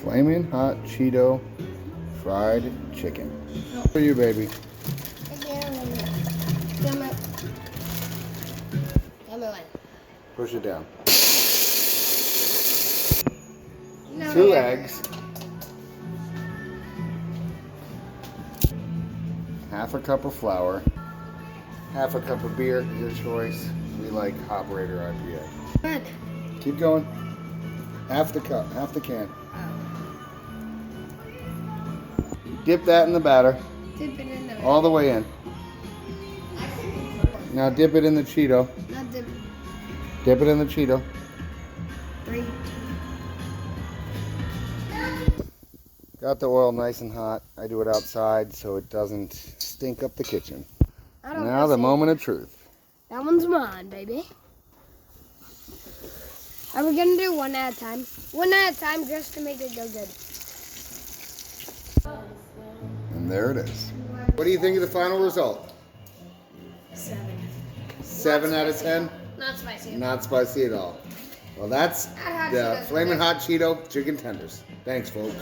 Flaming hot Cheeto fried chicken. For you, baby. Push it down. 2 eggs. Half a cup of flour. Half a cup of beer, your choice. We like Operator IPA. Keep going. Half the cup, half the can. Dip that in the batter. Dip it in the all the way in. Now dip it in the Cheeto. Not dip. Dip it in the Cheeto. 3. Got the oil nice and hot. I do it outside so it doesn't stink up the kitchen. Now the moment of truth. That one's mine, baby. Are we gonna do one at a time? One at a time just to make it go good. And there it is. What do you think of the final result? 7. 7 out of 10? Not spicy. Not spicy at all. Well, that's the Flamin' Hot Cheeto chicken tenders. Thanks, folks.